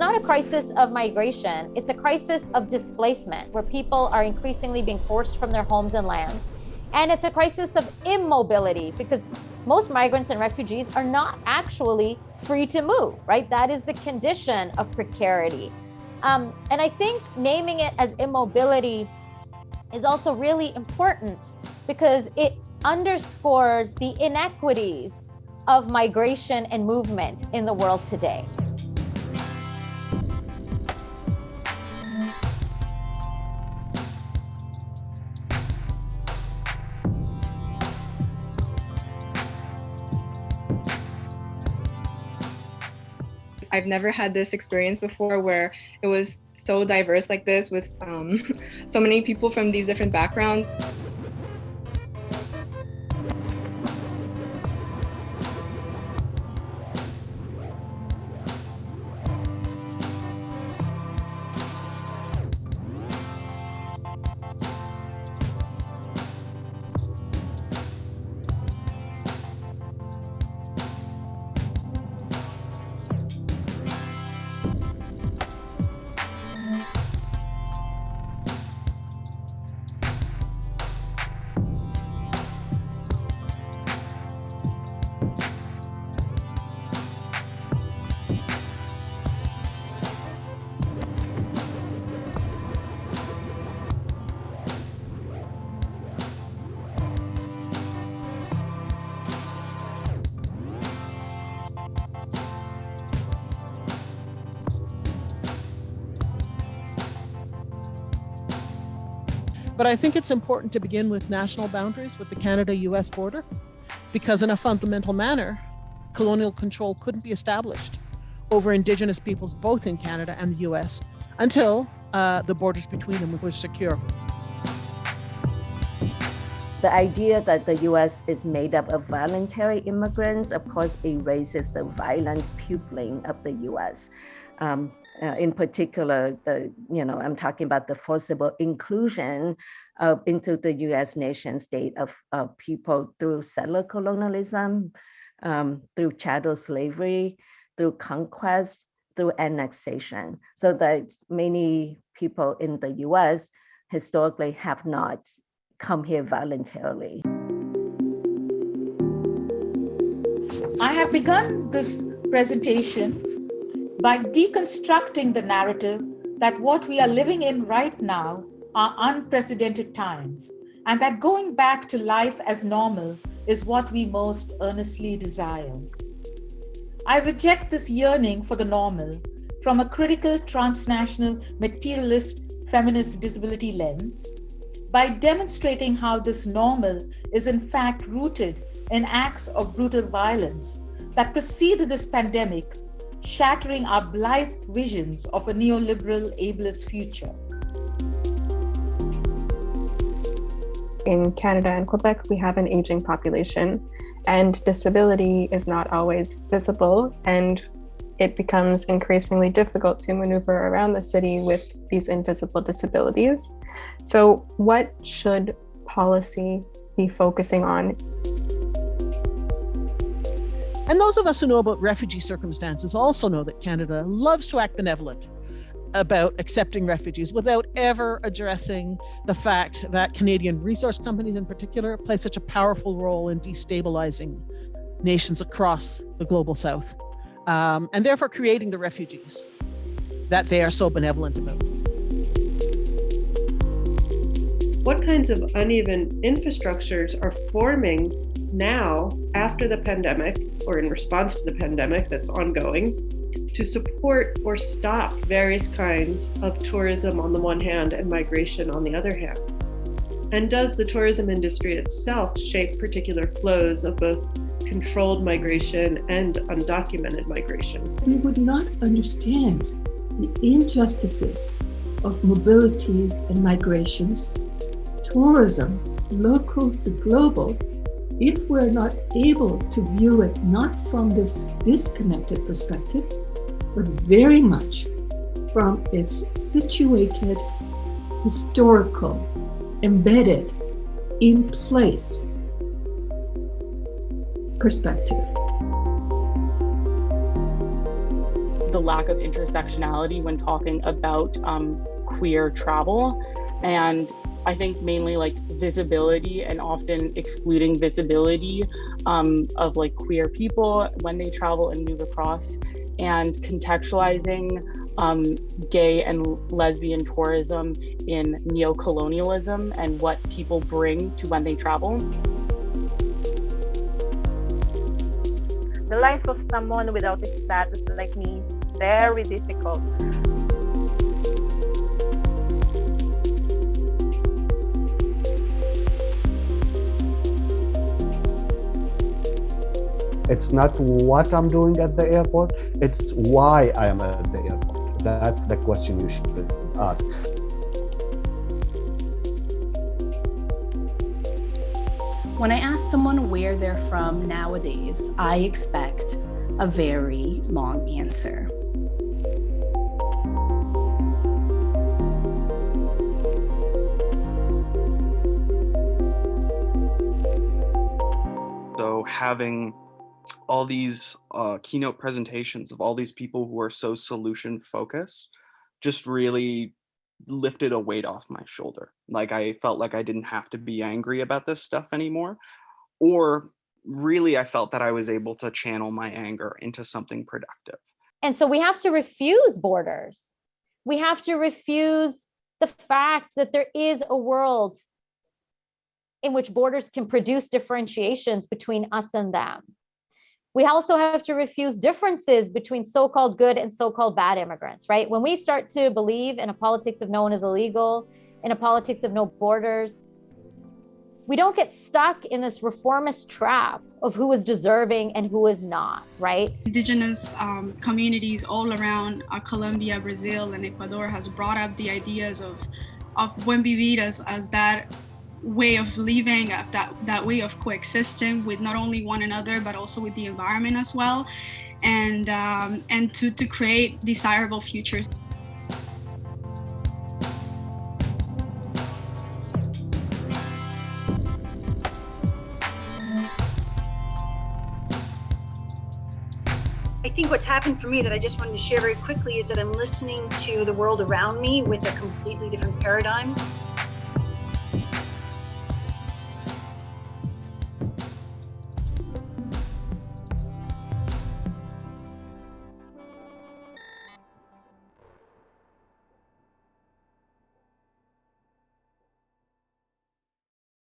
not a crisis of migration, it's a crisis of displacement, where people are increasingly being forced from their homes and lands. And it's a crisis of immobility, because most migrants and refugees are not actually free to move, right? That is the condition of precarity. And I think naming it as immobility is also really important, because it underscores the inequities of migration and movement in the world today. I've never had this experience before where it was so diverse like this, with so many people from these different backgrounds. But I think it's important to begin with national boundaries, with the Canada-US border, because in a fundamental manner, colonial control couldn't be established over Indigenous peoples both in Canada and the US until the borders between them were secure. The idea that the US is made up of voluntary immigrants, of course, erases the violent pupilling of the US. In particular, I'm talking about the forcible inclusion into the US nation state of people through settler colonialism, through chattel slavery, through conquest, through annexation. So that many people in the US historically have not come here voluntarily. I have begun this presentation by deconstructing the narrative that what we are living in right now are unprecedented times, and that going back to life as normal is what we most earnestly desire. I reject this yearning for the normal from a critical, transnational, materialist, feminist disability lens by demonstrating how this normal is in fact rooted in acts of brutal violence that preceded this pandemic, shattering our blithe visions of a neoliberal, ableist future. In Canada and Quebec, we have an aging population, and disability is not always visible, and it becomes increasingly difficult to maneuver around the city with these invisible disabilities. So what should policy be focusing on? And those of us who know about refugee circumstances also know that Canada loves to act benevolent about accepting refugees without ever addressing the fact that Canadian resource companies in particular play such a powerful role in destabilizing nations across the global south, and therefore creating the refugees that they are so benevolent about. What kinds of uneven infrastructures are forming now after the pandemic, or in response to the pandemic that's ongoing, to support or stop various kinds of tourism on the one hand and migration on the other hand? And does the tourism industry itself shape particular flows of both controlled migration and undocumented migration? We would not understand the injustices of mobilities and migrations, tourism, local to global, if we're not able to view it not from this disconnected perspective, but very much from its situated, historical, embedded, in place perspective. the lack of intersectionality when talking about queer travel. And I think mainly like visibility and often excluding visibility of like queer people when they travel and move across, and contextualizing gay and lesbian tourism in neo-colonialism and what people bring to when they travel. The life of someone without a status like me is very difficult. It's not what I'm doing at the airport, it's why I am at the airport. That's the question you should ask. When I ask someone where they're from nowadays, I expect a very long answer. So having all these keynote presentations of all these people who are so solution focused just really lifted a weight off my shoulder. Like I felt like I didn't have to be angry about this stuff anymore, or really I felt that I was able to channel my anger into something productive. And so we have to refuse borders. We have to refuse the fact that there is a world in which borders can produce differentiations between us and them. We also have to refuse differences between so-called good and so-called bad immigrants, right? When we start to believe in a politics of no one is illegal, in a politics of no borders, we don't get stuck in this reformist trap of who is deserving and who is not, right? Indigenous communities all around Colombia, Brazil, and Ecuador has brought up the ideas of buen vivir as that way of living, of that way of coexisting with not only one another but also with the environment as well, and to create desirable futures. I think what's happened for me that I just wanted to share very quickly is that I'm listening to the world around me with a completely different paradigm.